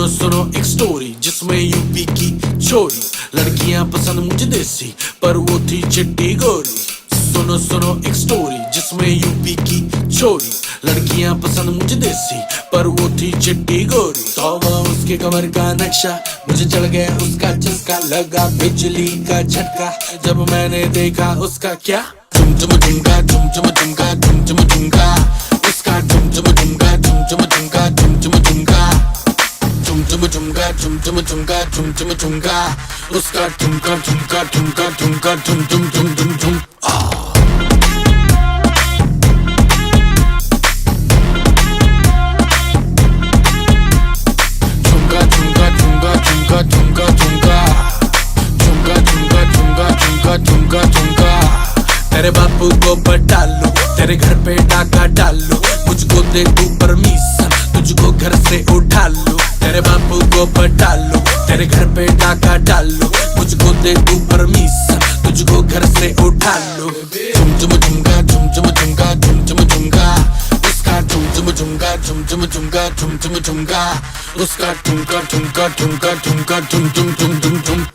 सुनो सुनो एक स्टोरी जिसमें यूपी की छोरी, लड़कियां पसंद मुझे देसी पर वो थी चिट्टी गोरी। सुनो सुनो एक स्टोरी जिसमें यूपी की छोरी, लड़कियां पसंद मुझे देसी पर वो थी चिट्टी गोरी। तौबा उसके कमर का नक्शा, मुझे चढ़ गया उसका चस्का, लगा बिजली का झटका जब मैंने देखा उसका क्या झुम झुम झुमका झुम झुम झुमका झुम झुम झुमका, उसका झुम झुम झुमका झुम झुम झुमका झुम झुम झुमका, झुम झुम झुमका झुम झुम झुमका झुम झुम झुमका, उसका ठुमका ठुमका ठुमका ठुमका झुम झुम झुम झुम झुम। झुमका झुमका झुमका झुमका झुमका झुमका, झुमका झुमका झुमका झुमका झुमका झुमका। तेरे बापू को पटा लो, तेरे घर पे डाका डालो, मुझको दे तू परमिशन, तुझको घर से उठा लो। तेरे बापू को पटा लो, तेरे घर पे डाका डालो, मुझको दे तू परमिशन, तुझको घर से उठा लो। झुम झुम झुमका झुम झुम झुमका झुम झुम झुमका, उसका झुम झुम झुमका झुम झुम झुमका झुम झुम झुमका, उसका ठुमका ठुमका ठुमका ठुमका झुम झुम झुम झुम झुम।